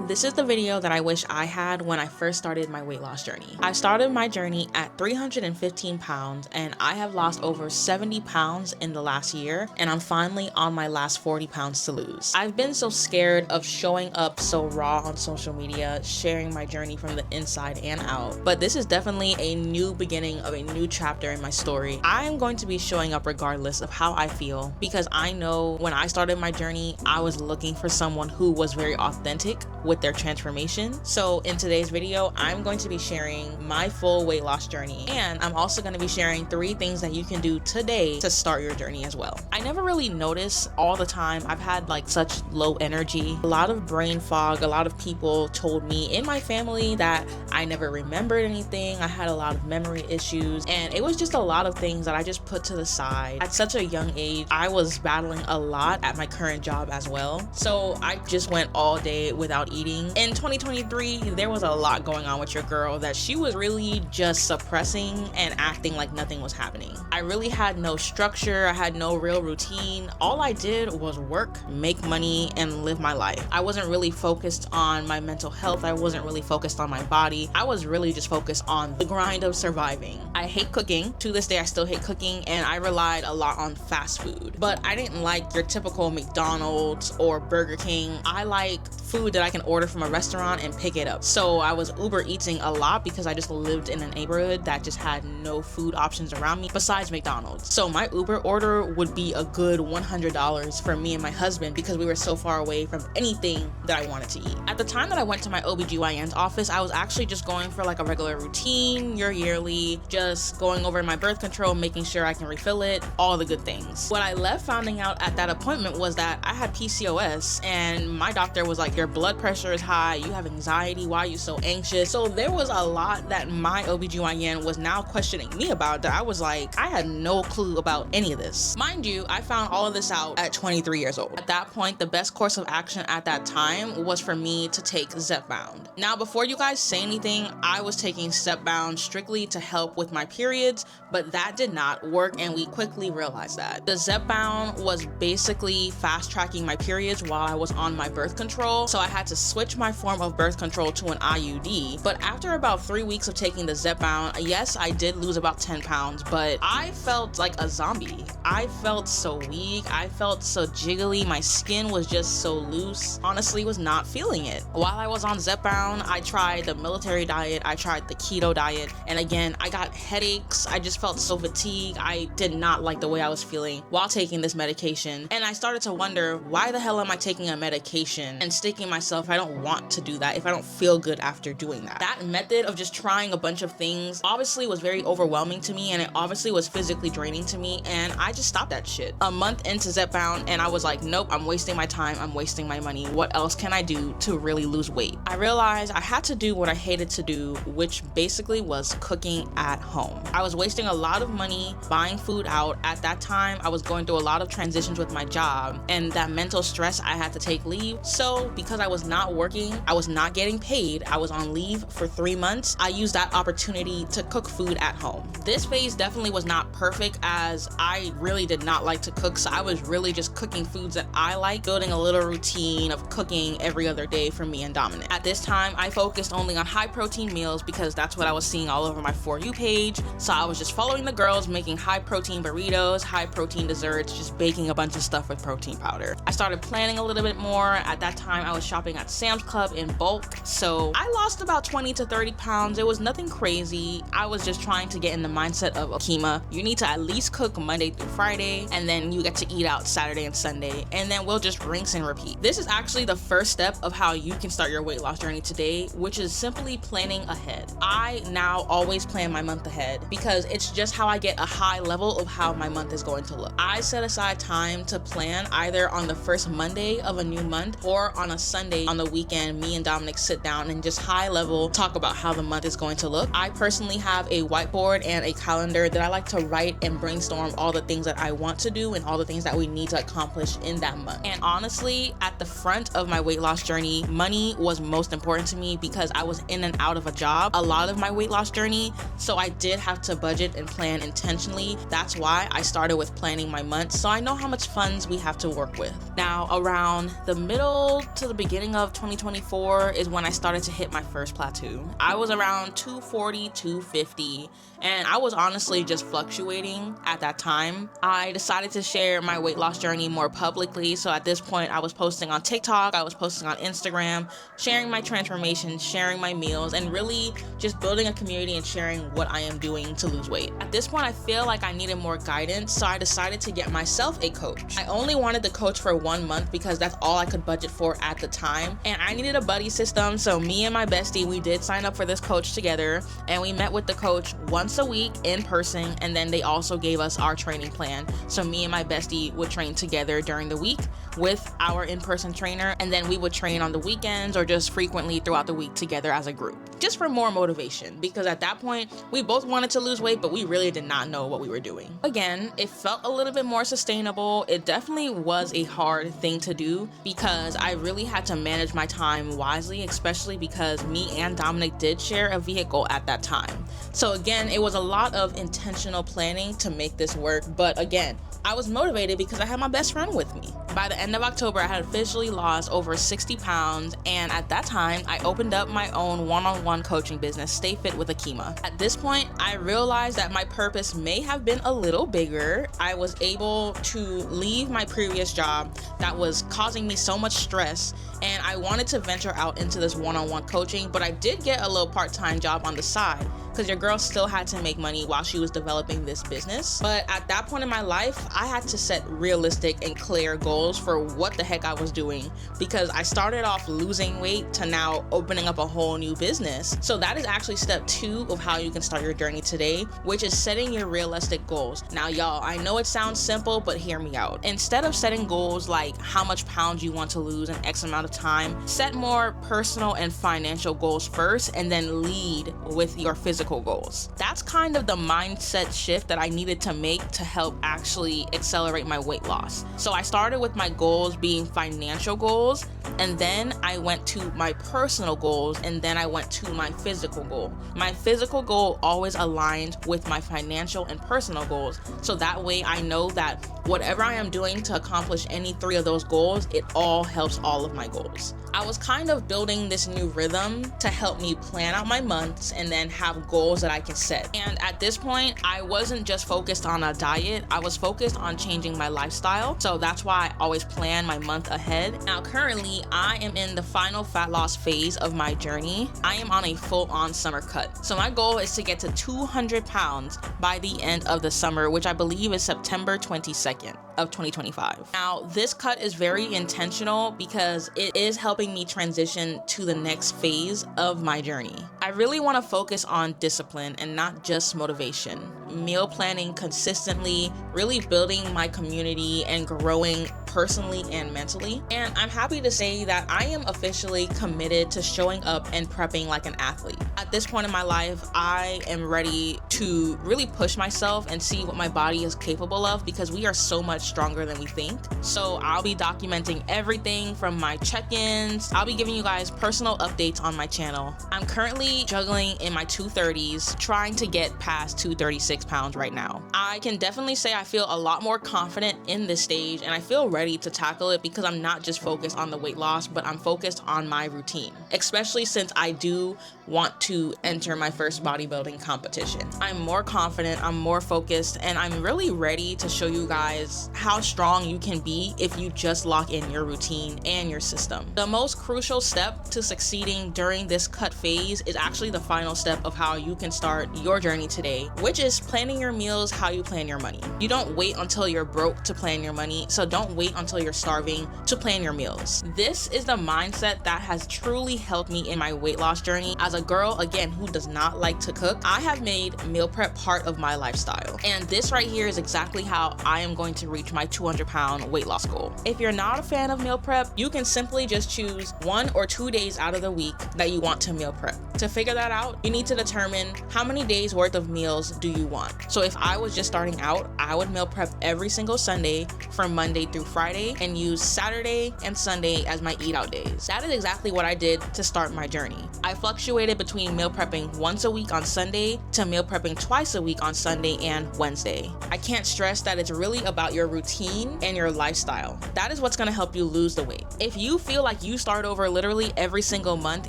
This is the video that I wish I had when I first started my weight loss journey. I started my journey at 315 pounds and I have lost over 70 pounds in the last year, and I'm finally on my last 40 pounds to lose. I've been so scared of showing up so raw on social media, sharing my journey from the inside and out, but this is definitely a new beginning of a new chapter in my story. I am going to be showing up regardless of how I feel, because I know when I started my journey, I was looking for someone who was very authentic with their transformation. So in today's video, I'm going to be sharing my full weight loss journey, and I'm also going to be sharing 3 things that you can do today to start your journey as well. I never really noticed all the time. I've had like such low energy, a lot of brain fog. A lot of people told me in my family that I never remembered anything. I had a lot of memory issues, and it was just a lot of things that I just put to the side. At such a young age, I was battling a lot at my current job as well. So I just went all day without eating. In 2023, there was a lot going on with your girl that she was really just suppressing and acting like nothing was happening. I really had no structure. I had no real routine. All I did was work, make money, and live my life. I wasn't really focused on my mental health. I wasn't really focused on my body. I was really just focused on the grind of surviving. I hate cooking. To this day, I still hate cooking, and I relied a lot on fast food. But I didn't like your typical McDonald's or Burger King. I like food that I can order from a restaurant and pick it up. So I was Uber eating a lot because I just lived in a neighborhood that just had no food options around me besides McDonald's. So my Uber order would be a good $100 for me and my husband because we were so far away from anything that I wanted to eat. At the time that I went to my OBGYN's office, I was actually just going for like a regular routine, your yearly, just going over my birth control, making sure I can refill it, all the good things. What I left finding out at that appointment was that I had PCOS, and my doctor was like, your blood pressure is high, you have anxiety, why are you so anxious? So there was a lot that my OBGYN was now questioning me about that I was like, I had no clue about any of this. Mind you, I found all of this out at 23 years old. At that point, the best course of action at that time was for me to take Zepbound. Now, before you guys say anything, I was taking Zepbound strictly to help with my periods, but that did not work, and we quickly realized that. The Zepbound was basically fast tracking my periods while I was on my birth control, so I had to switch my form of birth control to an IUD. But after about 3 weeks of taking the Zepbound, yes, I did lose about 10 pounds, but I felt like a zombie. I felt so weak. I felt so jiggly. My skin was just so loose. Honestly, was not feeling it. While I was on Zepbound, I tried the military diet. I tried the keto diet. And again, I got headaches. I just felt so fatigued. I did not like the way I was feeling while taking this medication. And I started to wonder, why the hell am I taking a medication and sticking myself if I don't want to do that, if I don't feel good after doing that? That method of just trying a bunch of things obviously was very overwhelming to me, and it obviously was physically draining to me, and I just stopped that shit. A month into Zepbound, and I was like, nope, I'm wasting my time, I'm wasting my money. What else can I do to really lose weight? I realized I had to do what I hated to do, which basically was cooking at home. I was wasting a lot of money buying food out. At that time, I was going through a lot of transitions with my job, and that mental stress, I had to take leave. So because I was not working, I was not getting paid, I was on leave for 3 months, I used that opportunity to cook food at home. This phase definitely was not perfect, as I really did not like to cook, so I was really just cooking foods that I like, building a little routine of cooking every other day for me and Dominic. At this time, I focused only on high protein meals because that's what I was seeing all over my For You page, so I was just following the girls, making high protein burritos, high protein desserts, just baking a bunch of stuff with protein powder. I started planning a little bit more. At that time, I was shopping at Sam's Club in bulk, so I lost about 20 to 30 pounds. It was nothing crazy. I was just trying to get in the mindset of Kima. You need to at least cook Monday through Friday, and then you get to eat out Saturday and Sunday, and then we'll just rinse and repeat. This is actually the first step of how you can start your weight loss journey today, which is simply planning ahead. I now always plan my month ahead because it's just how I get a high level of how my month is going to look. I set aside time to plan either on the first Monday of a new month or on a Sunday on the weekend. Me and Dominic sit down and just high level talk about how the month is going to look. I personally have a whiteboard and a calendar that I like to write and brainstorm all the things that I want to do and all the things that we need to accomplish in that month. And honestly, at the front of my weight loss journey, money was most important to me because I was in and out of a job a lot of my weight loss journey, so I did have to budget and plan intentionally. That's why I started with planning my month, so I know how much funds we have to work with. Now, around the middle to beginning of 2024 is when I started to hit my first plateau. I was around 240, 250, and I was honestly just fluctuating at that time. I decided to share my weight loss journey more publicly, so at this point I was posting on TikTok, I was posting on Instagram, sharing my transformation, sharing my meals, and really just building a community and sharing what I am doing to lose weight. At this point, I feel like I needed more guidance, so I decided to get myself a coach. I only wanted the coach for 1 month because that's all I could budget for at the time, and I needed a buddy system, so me and my bestie, we did sign up for this coach together, and we met with the coach once a week in person, and then they also gave us our training plan. So me and my bestie would train together during the week with our in-person trainer, and then we would train on the weekends or just frequently throughout the week together as a group, just for more motivation, because at that point we both wanted to lose weight, but we really did not know what we were doing. Again, it felt a little bit more sustainable. It definitely was a hard thing to do because I really had to manage my time wisely, especially because me and Dominic did share a vehicle at that time. So again, it was a lot of intentional planning to make this work, but again, I was motivated because I had my best friend with me. By the end of October, I had officially lost over 60 pounds, and at that time, I opened up my own one-on-one coaching business, Stay Fit with Akima. At this point, I realized that my purpose may have been a little bigger. I was able to leave my previous job that was causing me so much stress, and I wanted to venture out into this one-on-one coaching, but I did get a little part-time job on the side because your girl still had to make money while she was developing this business. But at that point in my life, I had to set realistic and clear goals for what the heck I was doing, because I started off losing weight to now opening up a whole new business. So that is actually step 2 of how you can start your journey today, which is setting your realistic goals. Now y'all, I know it sounds simple, but hear me out. Instead of setting goals like how much pounds you want to lose in X amount of time, set more personal and financial goals first, and then lead with your physical goals. That's kind of the mindset shift that I needed to make to help actually accelerate my weight loss. So I started with my goals being financial goals, and then I went to my personal goals, and then I went to my physical goal. My physical goal always aligned with my financial and personal goals, so that way I know that whatever I am doing to accomplish any 3 of those goals, it all helps all of my goals. I was kind of building this new rhythm to help me plan out my months and then have goals that I can set. And at this point, I wasn't just focused on a diet, I was focused on changing my lifestyle. So that's why I always plan my month ahead. Now currently, I am in the final fat loss phase of my journey. I am on a full-on summer cut. So my goal is to get to 200 pounds by the end of the summer, which I believe is September 22nd of 2025. Now, this cut is very intentional because it is helping me transition to the next phase of my journey. I really want to focus on discipline and not just motivation. Meal planning consistently, really building my community and growing personally and mentally. And I'm happy to say that I am officially committed to showing up and prepping like an athlete. At this point in my life, I am ready to really push myself and see what my body is capable of, because we are so much stronger than we think. So I'll be documenting everything from my check-ins. I'll be giving you guys personal updates on my channel. I'm currently juggling in my 230s, trying to get past 236 pounds right now. I can definitely say I feel a lot more confident in this stage, and I feel ready to tackle it because I'm not just focused on the weight loss, but I'm focused on my routine, especially since I do want to enter my first bodybuilding competition. I'm more confident, I'm more focused, and I'm really ready to show you guys how strong you can be if you just lock in your routine and your system. The most crucial step to succeeding during this cut phase is actually the final step of how you can start your journey today, which is planning your meals how you plan your money. You don't wait until you're broke to plan your money, so don't wait until you're starving to plan your meals. This is the mindset that has truly helped me in my weight loss journey. As a girl, again, who does not like to cook, I have made meal prep part of my lifestyle. And this right here is exactly how I am going to reach my 200-pound weight loss goal. If you're not a fan of meal prep, you can simply just choose 1 or 2 days out of the week that you want to meal prep. To figure that out, you need to determine how many days worth of meals do you want. So if I was just starting out, I would meal prep every single Sunday from Monday through Friday and use Saturday and Sunday as my eat out days. That is exactly what I did to start my journey. I fluctuated between meal prepping once a week on Sunday to meal prepping twice a week on Sunday and Wednesday. I can't stress that it's really about your routine and your lifestyle. That is what's gonna help you lose the weight. If you feel like you start over literally every single month,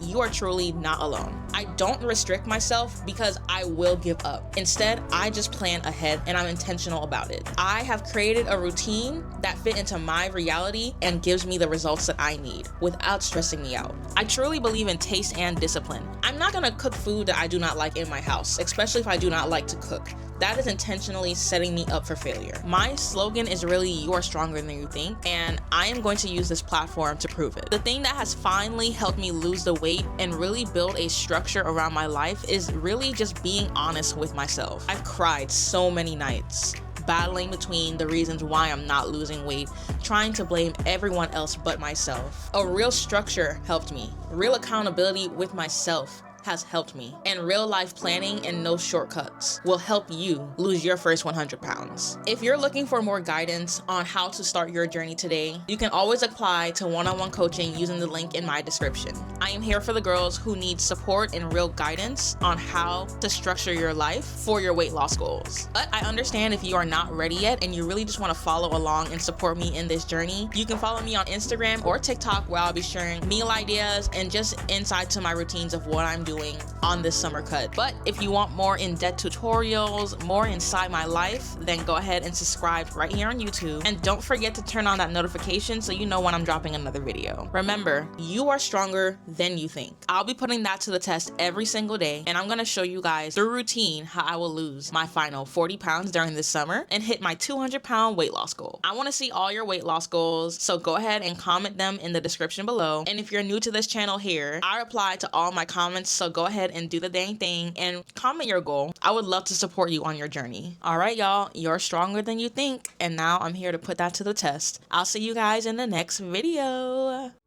you are truly not alone. I don't restrict myself because I will give up. Instead, I just plan ahead and I'm intentional about it. I have created a routine that fit into my reality and gives me the results that I need without stressing me out. I truly believe in taste and discipline. I'm not gonna cook food that I do not like in my house, especially if I do not like to cook. That is intentionally setting me up for failure. My slogan is really "You are stronger than you think," and I am going to use this platform to prove it. The thing that has finally helped me lose the weight and really build a structure around my life is really just being honest with myself. I've cried so many nights, battling between the reasons why I'm not losing weight, trying to blame everyone else but myself. A real structure helped me. Real accountability with myself has helped me, and real life planning and no shortcuts will help you lose your first 100 pounds. If you're looking for more guidance on how to start your journey today, you can always apply to one-on-one coaching using the link in my description. I am here for the girls who need support and real guidance on how to structure your life for your weight loss goals. But I understand if you are not ready yet and you really just want to follow along and support me in this journey, you can follow me on Instagram or TikTok, where I'll be sharing meal ideas and just insight to my routines of what I'm doing on this summer cut. But if you want more in-depth tutorials, more inside my life, then go ahead and subscribe right here on YouTube. And don't forget to turn on that notification so you know when I'm dropping another video. Remember, you are stronger than you think. I'll be putting that to the test every single day, and I'm gonna show you guys through routine how I will lose my final 40 pounds during this summer and hit my 200-pound weight loss goal. I wanna see all your weight loss goals, so go ahead and comment them in the description below. And if you're new to this channel here, I reply to all my comments, so go ahead and do the dang thing and comment your goal. I would love to support you on your journey. All right, y'all, you're stronger than you think, and now I'm here to put that to the test. I'll see you guys in the next video.